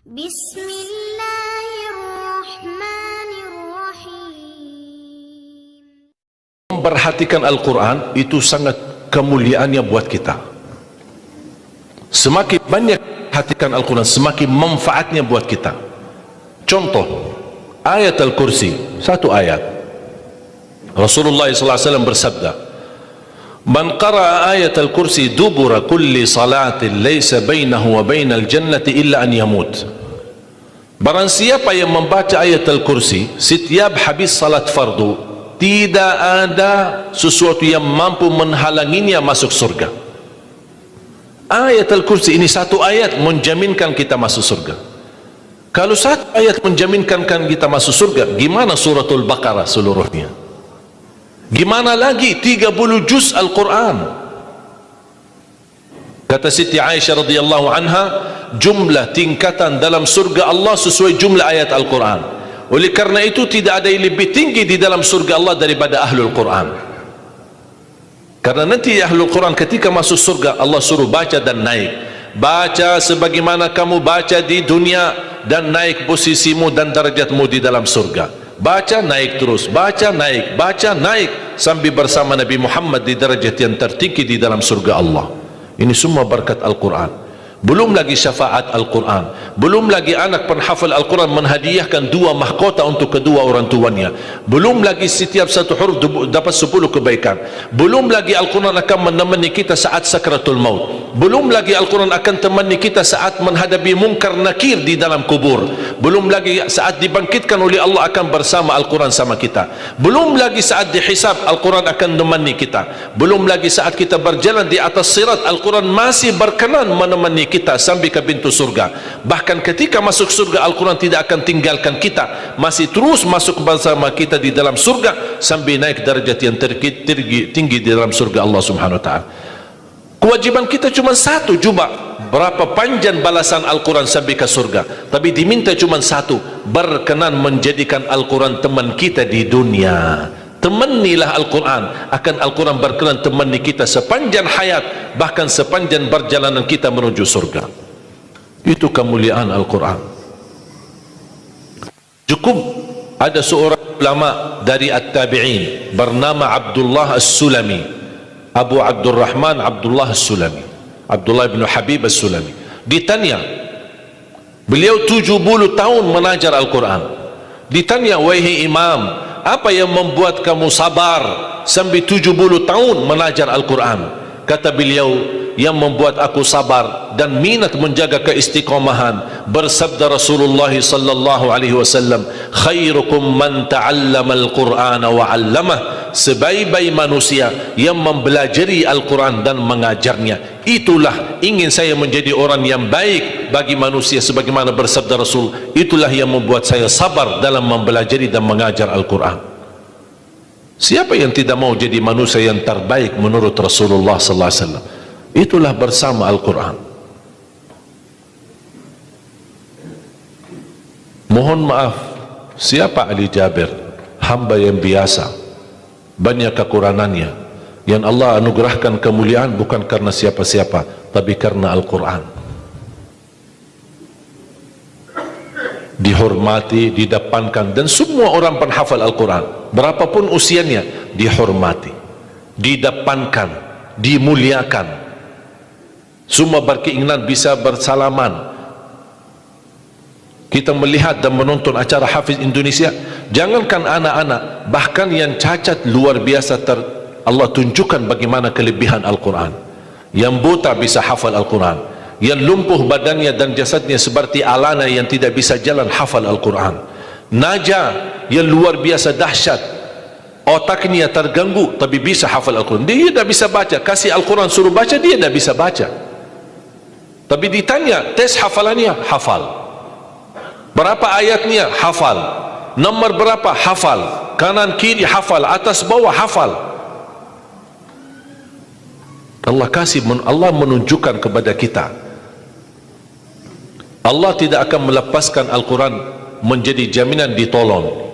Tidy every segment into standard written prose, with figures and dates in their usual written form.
Bismillahirrahmanirrahim. Memperhatikan Al-Quran itu sangat kemuliaannya buat kita. Semakin banyak perhatikan Al-Quran, semakin manfaatnya buat kita. Contoh, ayat Al-Kursi, satu ayat. Rasulullah SAW bersabda, "Man qara'a ayat Al-Kursi dubura kulli salatin laysa bainahu wa bainal jannati illa an yamut." Barang siapa yang membaca ayat Al-Kursi setiap habis salat fardu, tidak ada sesuatu yang mampu menghalanginya masuk surga. Ayat Al-Kursi ini satu ayat menjaminkan kita masuk surga. Kalau satu ayat menjaminkan kita masuk surga, gimana suratul Baqarah seluruhnya? Gimana lagi 30 juz Al-Quran? Kata Siti Aisyah radhiyallahu anha, jumlah tingkatan dalam surga Allah sesuai jumlah ayat Al-Quran. Oleh karena itu tidak ada yang lebih tinggi di dalam surga Allah daripada Ahlul Quran. Karena nanti Ahlul Quran ketika masuk surga, Allah suruh baca dan naik. Baca sebagaimana kamu baca di dunia, dan naik posisimu dan darajatmu di dalam surga. Baca naik terus, baca naik sampai bersama Nabi Muhammad di darajat yang tertinggi di dalam surga Allah. Ini semua berkat Al-Quran. Belum lagi syafaat Al-Quran, belum lagi anak penghafal Al-Quran menghadiahkan 2 mahkota untuk kedua orang tuanya, belum lagi setiap satu huruf dapat 10 kebaikan, belum lagi Al-Quran akan menemani kita saat sakratul maut, belum lagi Al-Quran akan temani kita saat menghadapi mungkar nakir di dalam kubur, belum lagi saat dibangkitkan oleh Allah akan bersama Al-Quran sama kita, belum lagi saat dihisab Al-Quran akan menemani kita, belum lagi saat kita berjalan di atas sirat Al-Quran masih berkenan menemani kita sampai ke pintu surga. Bahkan ketika masuk surga Al-Quran tidak akan tinggalkan kita, masih terus masuk bersama kita di dalam surga sampai naik darjat yang tinggi di dalam surga Allah Subhanahu wa ta'ala. Kewajiban kita cuma satu, coba berapa panjang balasan Al-Quran sampai ke surga, tapi diminta cuma satu, berkenan menjadikan Al-Quran teman kita di dunia. Temanilah Al-Quran, akan Al-Quran berkenan temani kita sepanjang hayat, bahkan sepanjang perjalanan kita menuju surga. Itu kemuliaan Al-Quran. Cukup ada seorang ulama dari At-Tabi'in bernama Abdullah As-Sulami, Abu Abdurrahman Abdullah As-Sulami, Abdullah bin Habib As-Sulami. Ditanya, beliau 70 tahun mengajar Al-Quran. Ditanya, wahai imam, apa yang membuat kamu sabar sampai 70 tahun mengajar Al-Quran? Kata beliau, yang membuat aku sabar dan minat menjaga keistiqomahan, bersabda Rasulullah sallallahu alaihi wasallam, khairukum man ta'allama al-Qur'ana wa 'allamah, sebaik-baik manusia yang mempelajari Al-Quran dan mengajarnya. Itulah ingin saya menjadi orang yang baik bagi manusia, sebagaimana bersabda Rasul, itulah yang membuat saya sabar dalam mempelajari dan mengajar Al-Quran. Siapa yang tidak mau jadi manusia yang terbaik menurut Rasulullah sallallahu alaihi wasallam? Itulah bersama Al-Quran. Mohon maaf, siapa Ali Jabir? Hamba yang biasa, banyak kekurangannya, yang Allah anugerahkan kemuliaan bukan karena siapa-siapa, tapi karena Al-Quran. Dihormati, didepankan, dan semua orang penghafal Al-Quran berapapun usianya dihormati, didepankan, dimuliakan. Semua berkeinginan bisa bersalaman. Kita melihat dan menonton acara Hafiz Indonesia, jangankan anak-anak, bahkan yang cacat luar biasa Allah tunjukkan bagaimana kelebihan Al-Quran. Yang buta bisa hafal Al-Quran, yang lumpuh badannya dan jasadnya seperti alana yang tidak bisa jalan hafal Al-Quran. Naja yang luar biasa dahsyat, otaknya terganggu tapi bisa hafal Al-Quran. Dia tidak bisa baca, kasih Al-Quran suruh baca, dia tidak bisa baca. Tapi ditanya tes hafalannya, hafal. Berapa ayatnya? Hafal. Nomor berapa? Hafal. Kanan kiri hafal, atas bawah hafal. Allah menunjukkan kepada kita, Allah tidak akan melepaskan Al-Quran menjadi jaminan ditolong.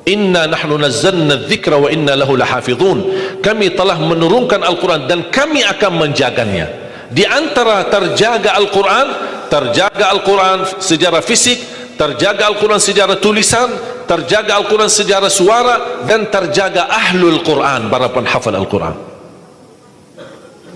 Inna nahnu nazzalna dzikra wa inna lahu lahafizun. Kami telah menurunkan Al-Quran dan kami akan menjaganya. Di antara terjaga Al-Quran, terjaga Al-Quran secara fisik, terjaga Al-Quran secara tulisan, terjaga Al-Quran secara suara, dan terjaga ahlul Quran, para penghafal Al-Quran.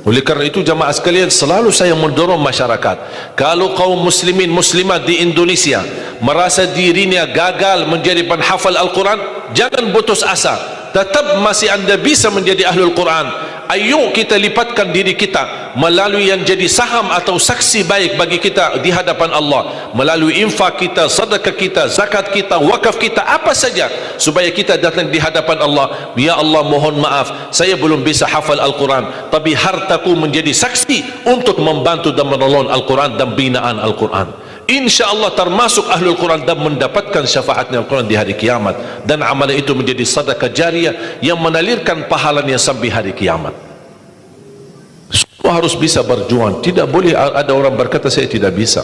Oleh kerana itu jamaah sekalian, selalu saya mendorong masyarakat, kalau kaum muslimin muslimat di Indonesia merasa dirinya gagal menjadi penghafal Al-Quran, jangan putus asa, tetap masih anda bisa menjadi ahlul Quran. Ayo kita lipatkan diri kita melalui yang jadi saham atau saksi baik bagi kita di hadapan Allah, melalui infak kita, sedekah kita, zakat kita, wakaf kita, apa saja, supaya kita datang di hadapan Allah. Ya Allah, mohon maaf, saya belum bisa hafal Al-Quran, tapi hartaku menjadi saksi untuk membantu dan menolong Al-Quran dan binaan Al-Quran. Insya Allah termasuk ahlul Quran dan mendapatkan syafaatnya Al-Quran di hari kiamat, dan amalan itu menjadi sedekah jariah yang menalirkan pahalanya sampai hari kiamat. Semua harus bisa berjuang. Tidak boleh ada orang berkata saya tidak bisa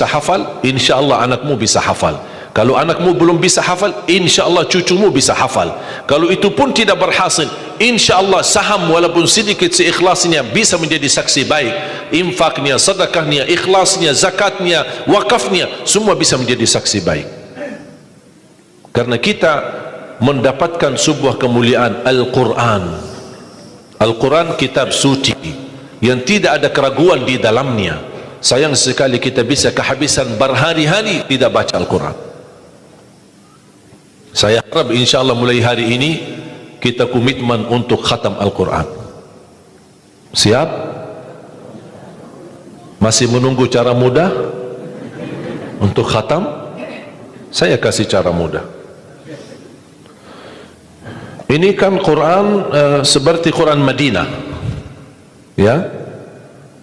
hafal. Insya Allah anakmu bisa hafal. Kalau anakmu belum bisa hafal, insya Allah cucumu bisa hafal. Kalau itu pun tidak berhasil, insya Allah saham walaupun sedikit seikhlasnya bisa menjadi saksi baik. Infaknya, sedekahnya, ikhlasnya, zakatnya, wakafnya, semua bisa menjadi saksi baik. Karena kita mendapatkan sebuah kemuliaan Al-Quran. Al-Quran kitab suci yang tidak ada keraguan di dalamnya. Sayang sekali kita bisa kehabisan berhari-hari tidak baca Al-Quran. Saya harap insya Allah mulai hari ini kita komitmen untuk khatam Al-Quran. Siap? Masih menunggu cara mudah untuk khatam? Saya kasih cara mudah. Ini kan Quran seperti Quran Madinah, ya,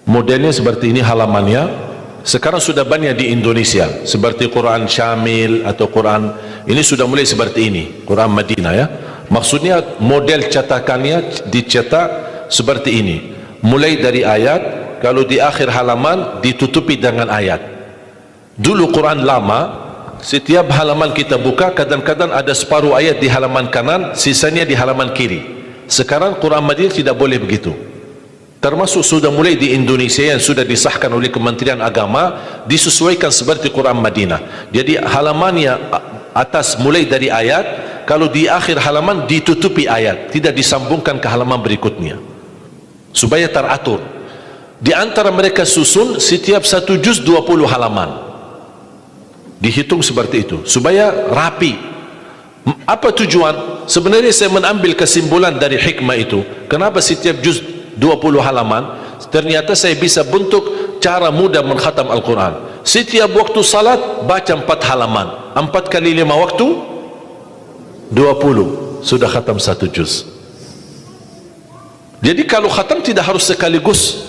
modelnya seperti ini halamannya. Sekarang sudah banyak di Indonesia seperti Quran Syamil atau Quran ini sudah mulai seperti ini, Quran Madinah, ya. Maksudnya model cetakannya dicetak seperti ini, mulai dari ayat, kalau di akhir halaman ditutupi dengan ayat. Dulu Quran lama, setiap halaman kita buka kadang-kadang ada separuh ayat di halaman kanan, sisanya di halaman kiri. Sekarang Quran Madinah tidak boleh begitu. Termasuk sudah mulai di Indonesia yang sudah disahkan oleh Kementerian Agama, disesuaikan seperti Quran Madinah. Jadi halamannya atas mulai dari ayat, kalau di akhir halaman ditutupi ayat, tidak disambungkan ke halaman berikutnya, supaya teratur. Di antara mereka susun setiap satu juz 20 halaman, dihitung seperti itu supaya rapi. Apa tujuan? Sebenarnya saya mengambil kesimpulan dari hikmah itu. Kenapa setiap juz 20 halaman? Ternyata saya bisa bentuk cara mudah mengkhatam Al-Quran. Setiap waktu salat baca 4 halaman, 4 kali 5 waktu 20, sudah khatam 1 juz. Jadi kalau khatam tidak harus sekaligus.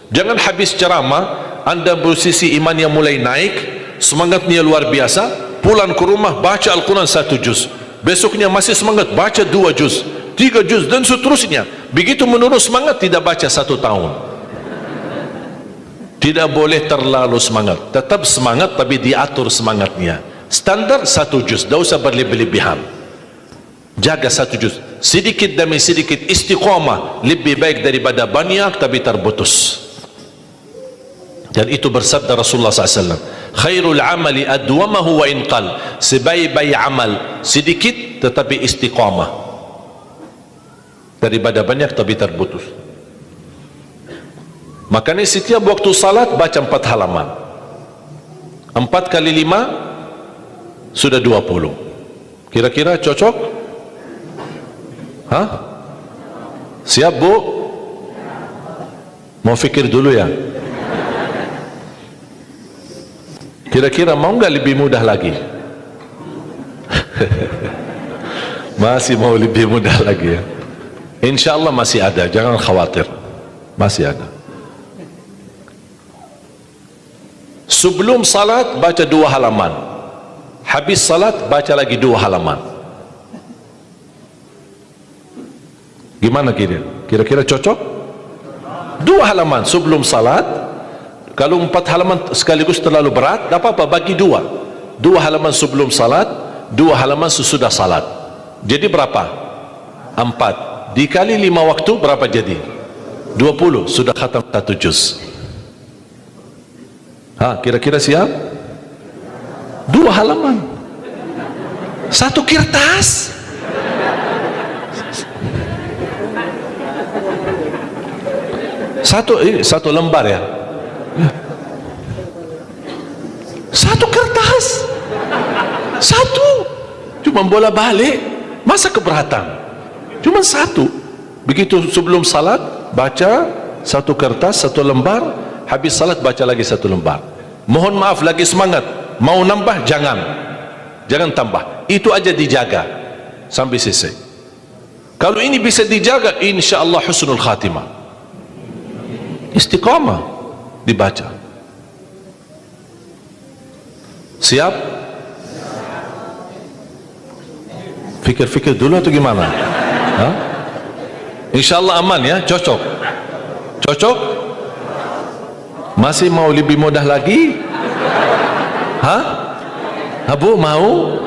Jangan habis ceramah anda posisi iman yang mulai naik, semangatnya luar biasa, pulang ke rumah baca Al-Quran 1 juz, besoknya masih semangat baca 2 juz, 3 juz dan seterusnya. Begitu menurun semangat tidak baca 1 tahun. Tidak boleh terlalu semangat, tetap semangat tapi diatur semangatnya. Standar 1 juz, tidak usah berlebih-lebihan. Jaga 1 juz, sedikit demi sedikit, istiqamah lebih baik daripada banyak tapi terputus. Dan itu bersabda Rasulullah SAW, khairul amali adwamahu wa inqal, sebaik-baik amal sedikit tetapi istiqamah daripada banyak tapi terputus. Makanya setiap waktu salat baca 4 halaman, 4 kali 5 sudah 20. Kira-kira cocok? Hah? Siap bu? Mau fikir dulu ya? Kira-kira mau nggak lebih mudah lagi? Masih mau lebih mudah lagi ya? Insya Allah masih ada, jangan khawatir, masih ada. Sebelum salat baca 2 halaman, habis salat baca lagi 2 halaman. Gimana kira-kira cocok? 2 halaman sebelum salat. Kalau 4 halaman sekaligus terlalu berat, tak apa-apa, bagi 2 halaman sebelum salat, 2 halaman sesudah salat. Jadi berapa? 4 dikali 5 waktu berapa jadi? 20, sudah khatam 1 juz. Kira-kira siap? 2 halaman, 1 kertas. Satu lembar ya. 1 kertas, 1. Cuma bola balik, masa keberatan? Cuma 1. Begitu sebelum salat baca 1 kertas, 1 lembar. Habis salat baca lagi 1 lembar. Mohon maaf, lagi semangat, mau nambah jangan tambah. Itu aja dijaga sampai selesai. Kalau ini bisa dijaga, insyaallah husnul khatimah. Istiqamah dibaca. Siap? Fikir-fikir dulu atau gimana? Insyaallah aman ya, cocok. Cocok? Masih mau lebih mudah lagi? Bu, mau?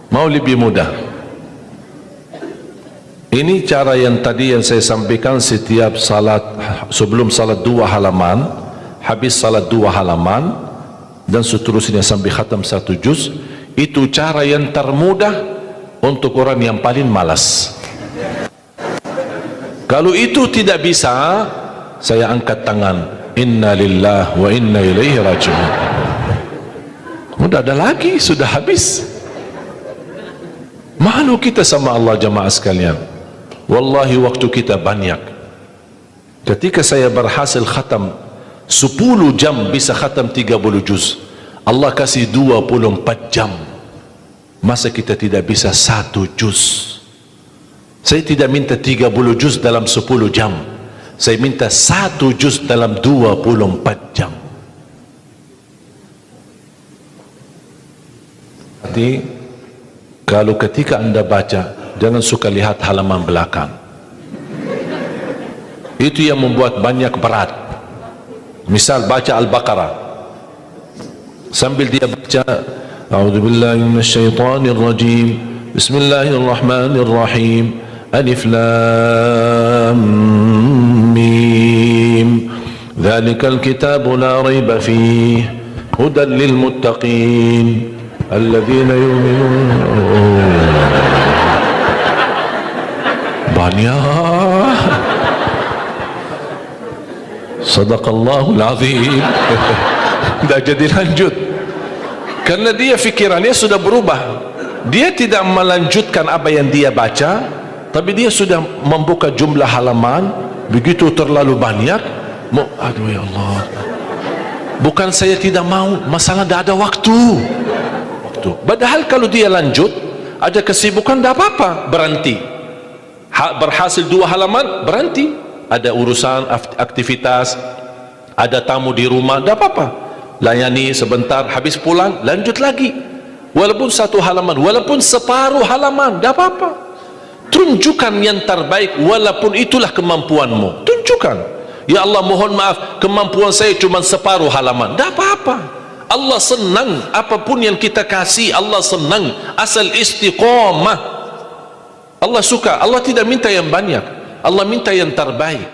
Mau lebih mudah. Ini cara yang tadi yang saya sampaikan, setiap salat, sebelum salat 2 halaman, habis salat 2 halaman, dan seterusnya sampai khatam 1 juz. Itu cara yang termudah untuk orang yang paling malas. Kalau itu tidak bisa, saya angkat tangan, inna lillahi wa inna ilaihi raji'un. Sudah ada lagi, sudah habis. Malu kita sama Allah jamaah sekalian. Wallahi waktu kita banyak. Ketika saya berhasil khatam 10 jam bisa khatam 30 juz, Allah kasih 24 jam. Masa kita tidak bisa 1 juz? Saya tidak minta 30 juz dalam 10 jam. Saya minta 1 juz dalam 24 jam. Jadi kalau ketika anda baca, jangan suka lihat halaman belakang. Itu yang membuat banyak berat. Misal baca Al-Baqarah, sambil dia baca A'udzubillahi minasyaitonir rajim, Bismillahirrahmanirrahim, Alif Lam Mim, Dzalikal kitabu la raiba fihi, hudan lil muttaqin, alladzina yu'minuna. Banyak. Sadaqallahul azim. Tidak jadi lanjut karena dia fikirannya sudah berubah. Dia tidak melanjutkan apa yang dia baca, tapi dia sudah membuka jumlah halaman begitu terlalu banyak. Aduh ya Allah, bukan saya tidak mau, masalah tidak ada waktu. Padahal kalau dia lanjut, ada kesibukan, tidak apa-apa, berhenti. Berhasil 2 halaman, berhenti. Ada urusan, aktivitas, ada tamu di rumah, tidak apa-apa, layani sebentar, habis pulang, lanjut lagi. Walaupun 1 halaman, walaupun separuh halaman, tidak apa-apa. Tunjukkan yang terbaik, walaupun itulah kemampuanmu. Tunjukkan, ya Allah mohon maaf, kemampuan saya cuma separuh halaman, tidak apa-apa. Allah senang apapun yang kita kasih, Allah senang asal istiqamah. Allah suka. Allah tidak minta yang banyak, Allah minta yang terbaik.